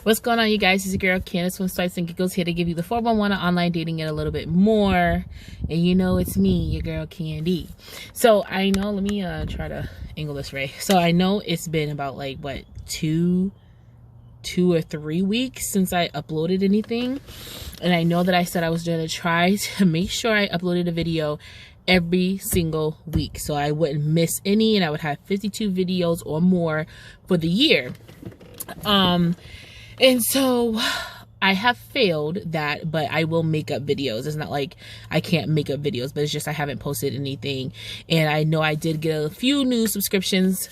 What's going on, you guys? It's your girl Candace from Swipes and Giggles, here to give you the 411 on online dating and a little bit more. And you know it's me, your girl Candy. So I know, let me try to angle this right. So I know it's been about like what, two or 3 weeks since I uploaded anything. And I know that I said I was going to try to make sure I uploaded a video every single week so I wouldn't miss any, and I would have 52 videos or more for the year. And so I have failed that, but I will make up videos. It's not like I can't make up videos, but it's just I haven't posted anything. And I know I did get a few new subscribers.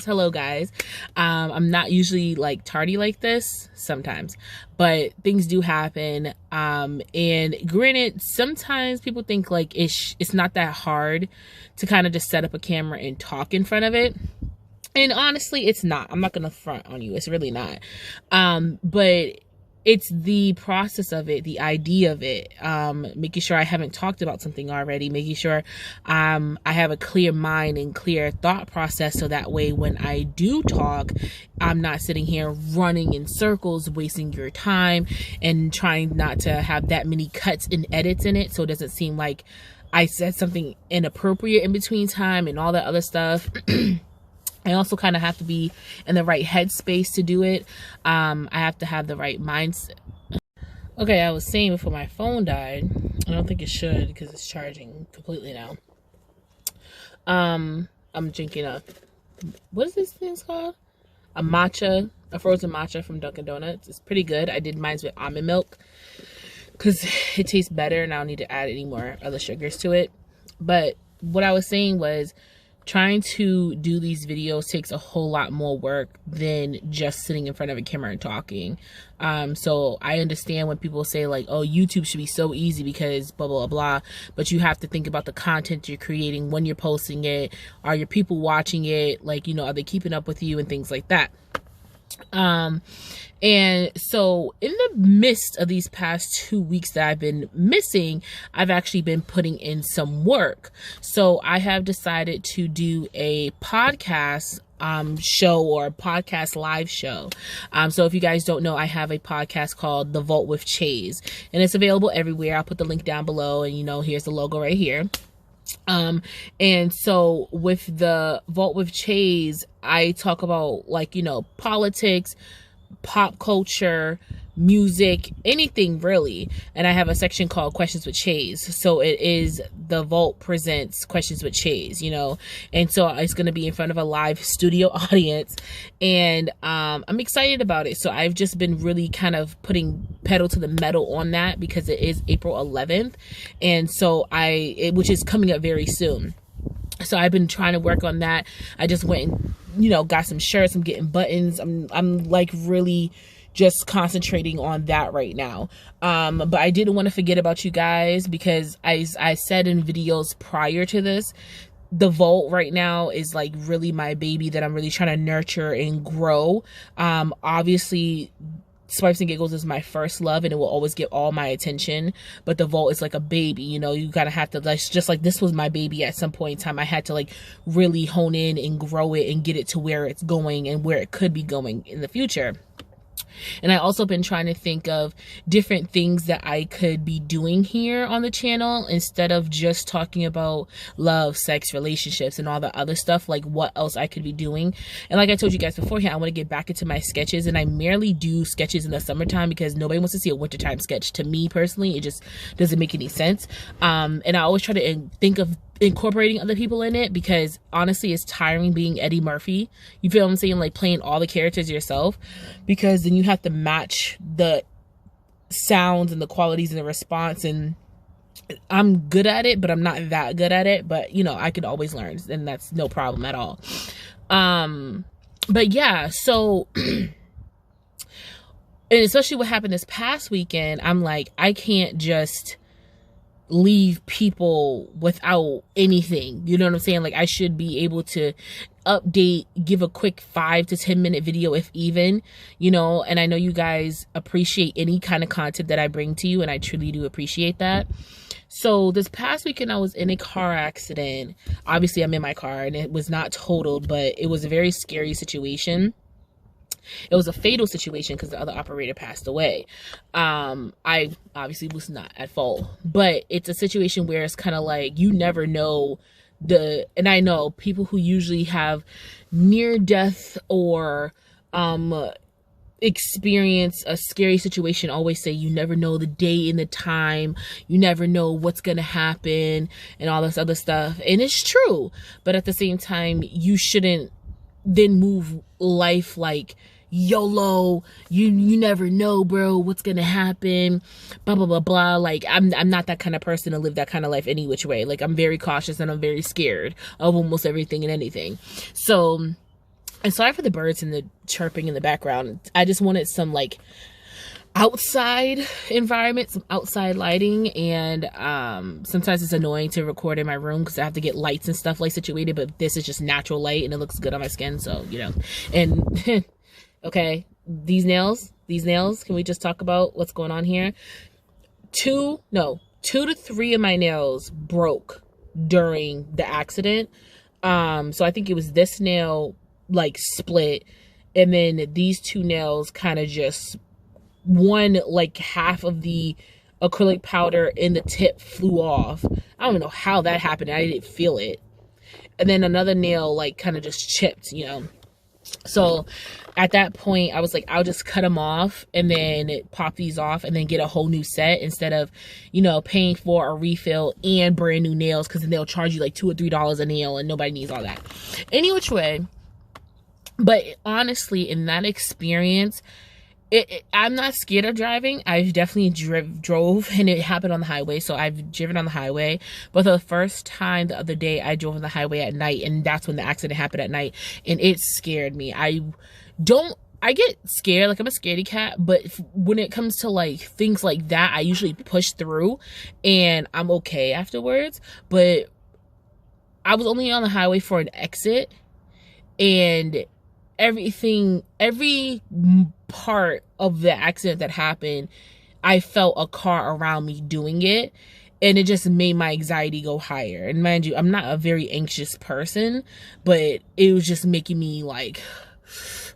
Hello, guys. I'm not usually like tardy like this sometimes, but things do happen. And granted, sometimes people think like it's not that hard to kind of just set up a camera and talk in front of it. And honestly, it's not. I'm not going to front on you. It's really not. But it's the process of it, the idea of it, making sure I haven't talked about something already, making sure I have a clear mind and clear thought process, so that way when I do talk, I'm not sitting here running in circles, wasting your time, and trying not to have that many cuts and edits in it, so it doesn't seem like I said something inappropriate in between time and all that other stuff. I also kind of have to be in the right headspace to do it. I have to have the right mindset. Okay, I was saying before my phone died. I don't think it should because it's charging completely now. I'm drinking what is this thing called? A matcha, a frozen matcha from Dunkin' Donuts. It's pretty good. I did mine with almond milk because it tastes better, and I don't need to add any more other sugars to it. But what I was saying was, trying to do these videos takes a whole lot more work than just sitting in front of a camera and talking. So I understand when people say like, oh, YouTube should be so easy because blah, blah, blah. But you have to think about the content you're creating when you're posting it. Are your people watching it? Like, you know, are they keeping up with you and things like that? And so in the midst of these past 2 weeks that I've been missing, I've actually been putting in some work. So I have decided to do a podcast show, or podcast live show. So if you guys don't know, I have a podcast called The Vault with Chase, and it's available everywhere. I'll put the link down below, and you know, here's the logo right here. And so with the Vault with Chase, I talk about, like, you know, politics, pop culture, music, anything really. And I have a section called Questions with Chase. So it is the Vault presents Questions with Chase, you know. And so it's going to be in front of a live studio audience, and I'm excited about it. So I've just been really kind of putting pedal to the metal on that because it is April 11th, and so which is coming up very soon. So I've been trying to work on that. I just went and, you know, got some shirts. I'm getting buttons. I'm like really just concentrating on that right now. But I didn't want to forget about you guys, because I said in videos prior to this, the Vault right now is like really my baby that I'm really trying to nurture and grow. Obviously, Swipes and Giggles is my first love, and it will always get all my attention. But the Vault is like a baby, you know. You gotta have to, like, just like this was my baby at some point in time. I had to like really hone in and grow it and get it to where it's going and where it could be going in the future. And I also been trying to think of different things that I could be doing here on the channel, instead of just talking about love, sex, relationships, and all the other stuff. Like, what else I could be doing. And like I told you guys beforehand, I want to get back into my sketches, and I merely do sketches in the summertime because nobody wants to see a wintertime sketch. To me personally, it just doesn't make any sense. And I always try to think of incorporating other people in it, because honestly, it's tiring being Eddie Murphy. You feel what I'm saying? Like, playing all the characters yourself, because then you have to match the sounds and the qualities and the response. And I'm good at it, but I'm not that good at it. But you know, I could always learn, and that's no problem at all. But yeah, so and especially what happened this past weekend, I'm like, I can't just leave people without anything, you know what I'm saying? Like, I should be able to update, give a quick 5 to 10 minute video, if even, you know. And I know you guys appreciate any kind of content that I bring to you, and I truly do appreciate that. So this past weekend, I was in a car accident. Obviously, I'm in my car, and it was not totaled, but it was a very scary situation. It was a fatal situation because the other operator passed away. I obviously was not at fault, but it's a situation where it's kind of like, you never know and I know people who usually have near death or experience a scary situation always say you never know the day and the time, you never know what's gonna happen and all this other stuff. And it's true, but at the same time, you shouldn't then move life like YOLO, you never know, bro, what's gonna happen, blah blah blah blah. Like I'm not that kind of person to live that kind of life any which way. Like I'm very cautious and I'm very scared of almost everything and anything. So, and sorry for the birds and the chirping in the background. I just wanted some like outside environment, some outside lighting, and sometimes it's annoying to record in my room because I have to get lights and stuff like situated, but this is just natural light and it looks good on my skin, so you know. And okay, these nails, can we just talk about what's going on here? 2 to 3 of my nails broke during the accident. So I think it was this nail like split, and then these 2 nails kind of just, one, like half of the acrylic powder in the tip flew off. I don't know how that happened. I didn't feel it. And then another nail like kind of just chipped, you know. So at that point, I was like, I'll just cut them off and then pop these off and then get a whole new set instead of, you know, paying for a refill and brand new nails, because then they'll charge you like $2 or $3 a nail and nobody needs all that. Any which way. But honestly, in that experience, I'm not scared of driving. I've definitely drove, and it happened on the highway, so I've driven on the highway. But the first time the other day, I drove on the highway at night, and that's when the accident happened at night, and it scared me. I get scared, like I'm a scaredy cat, but when it comes to like things like that, I usually push through, and I'm okay afterwards. But I was only on the highway for an exit, and every part of the accident that happened, I felt a car around me doing it, and it just made my anxiety go higher. And mind you, I'm not a very anxious person, but it was just making me like,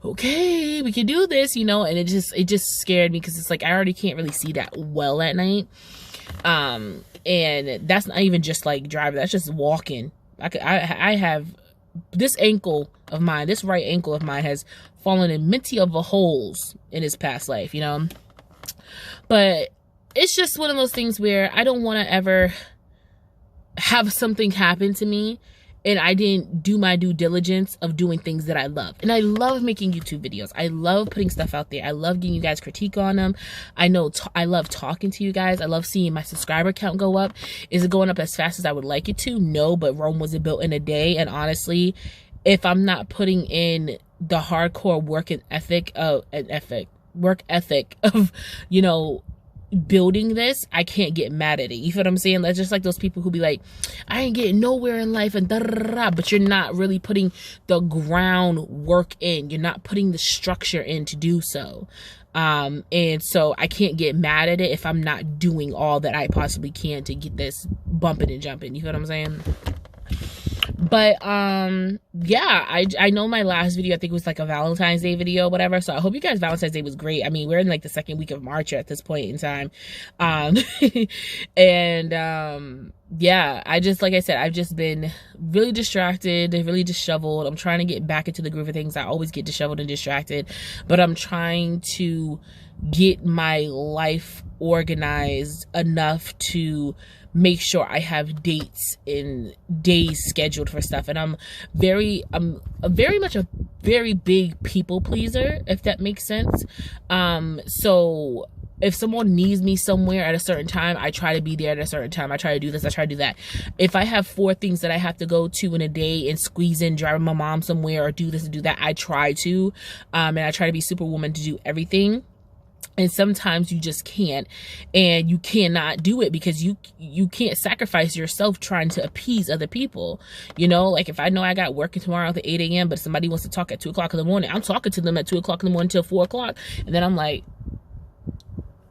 okay, we can do this, you know. And it just scared me, because it's like I already can't really see that well at night, and that's not even just like driving, that's just walking. I have this ankle of mine, this right ankle of mine has fallen in many of the holes in his past life, you know. But it's just one of those things where I don't want to ever have something happen to me and I didn't do my due diligence of doing things that I love. And I love making YouTube videos. I love putting stuff out there. I love giving you guys critique on them. I know I love talking to you guys. I love seeing my subscriber count go up. Is it going up as fast as I would like it to? No, but Rome wasn't built in a day. And honestly, if I'm not putting in the hardcore work ethic of, you know, building this, I can't get mad at it. You feel what I'm saying? That's just like those people who be like, I ain't getting nowhere in life and da da da, but you're not really putting the groundwork in. You're not putting the structure in to do so. And so I can't get mad at it if I'm not doing all that I possibly can to get this bumping and jumping. You feel what I'm saying? But yeah, I know my last video, I think it was like a Valentine's Day video, whatever. So I hope you guys' Valentine's Day was great. I mean, we're in like the second week of March at this point in time. And yeah, like I said, I've just been really distracted, really disheveled. I'm trying to get back into the groove of things. I always get disheveled and distracted, but I'm trying to get my life organized enough to make sure I have dates and days scheduled for stuff. And I'm very much a very big people pleaser, if that makes sense. So if someone needs me somewhere at a certain time, I try to be there at a certain time. I try to do this, I try to do that. If I have 4 things that I have to go to in a day and squeeze in driving my mom somewhere or do this and do that, I try to. And I try to be superwoman to do everything. And sometimes you just can't, and you cannot do it because you can't sacrifice yourself trying to appease other people. You know, like if I know I got working tomorrow at 8 a.m., but somebody wants to talk at 2 o'clock in the morning, I'm talking to them at 2 o'clock in the morning until 4 o'clock. And then I'm like,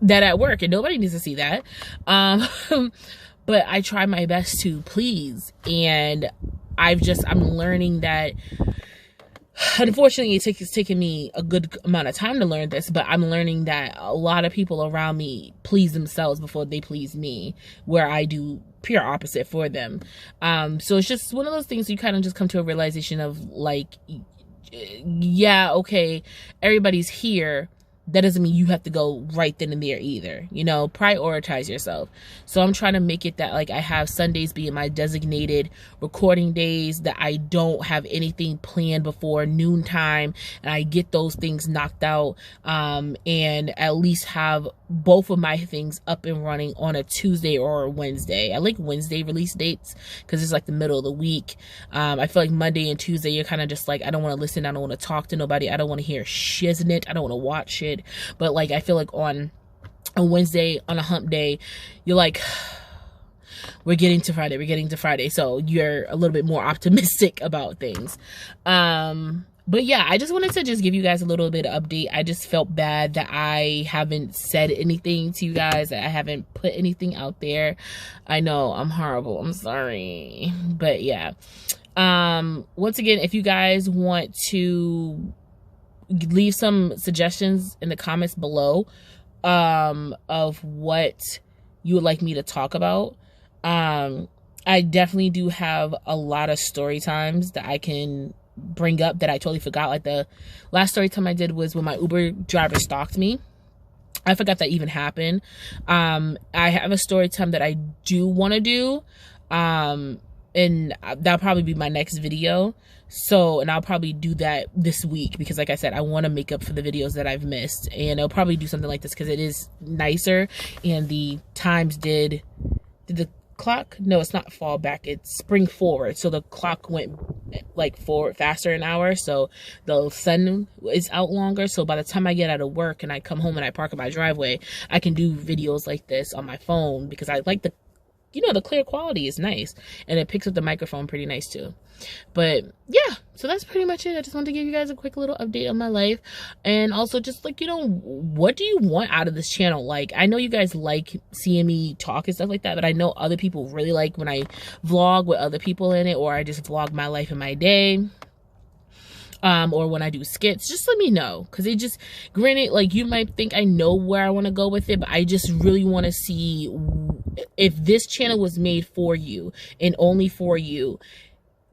that at work, and nobody needs to see that. But I try my best to please. And I'm learning that unfortunately, it's taken me a good amount of time to learn this, but I'm learning that a lot of people around me please themselves before they please me, where I do pure opposite for them. So it's just one of those things you kind of just come to a realization of, like, yeah, okay, everybody's here. That doesn't mean you have to go right then and there either. You know, prioritize yourself. So I'm trying to make it that, like, I have Sundays being my designated recording days, that I don't have anything planned before noontime, and I get those things knocked out, and at least have both of my things up and running on a Tuesday or a Wednesday. I like Wednesday release dates because it's like the middle of the week. I feel like Monday and Tuesday, you're kind of just like, I don't want to listen. I don't want to talk to nobody. I don't want to hear shiznit. I don't want to watch shit. But like, I feel like on a Wednesday, on a hump day, you're like, we're getting to Friday. So you're a little bit more optimistic about things. But yeah, I just wanted to just give you guys a little bit of update. I just felt bad that I haven't said anything to you guys, that I haven't put anything out there. I know I'm horrible. I'm sorry. But yeah. Once again, if you guys want to leave some suggestions in the comments below, of what you would like me to talk about. I definitely do have a lot of story times that I can bring up that I totally forgot. Like the last story time I did was when my Uber driver stalked me. I forgot that even happened. I have a story time that I do want to do, and that'll probably be my next video. So, and I'll probably do that this week because, like I said, I want to make up for the videos that I've missed, and I'll probably do something like this because it is nicer, and the times did the clock, no, it's not fall back, it's spring forward, so the clock went like forward faster an hour, so the sun is out longer. So by the time I get out of work and I come home and I park in my driveway, I can do videos like this on my phone because I like the, you know, the clear quality is nice, and it picks up the microphone pretty nice too. But yeah, so that's pretty much it. I just wanted to give you guys a quick little update on my life, and also just like, you know, what do you want out of this channel? Like, I know you guys like seeing me talk and stuff like that, but I know other people really like when I vlog with other people in it, or I just vlog my life and my day, or when I do skits. Just let me know, because it just, granted, like, you might think I know where I want to go with it, but I just really want to see if this channel was made for you and only for you,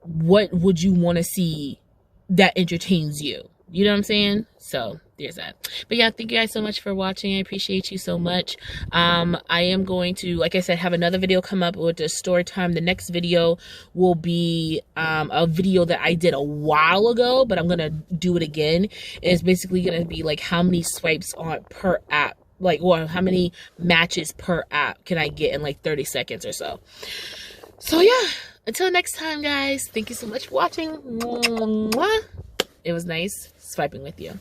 what would you want to see that entertains you? You know what I'm saying? So there's that. But yeah, thank you guys so much for watching. I appreciate you so much. I am going to, like I said, have another video come up with the story time. The next video will be a video that I did a while ago, but I'm gonna do it again. It's basically gonna be like how many swipes on per app, like, or how many matches per app can I get in like 30 seconds or so. So yeah, until next time, guys, thank you so much for watching. It was nice swiping with you.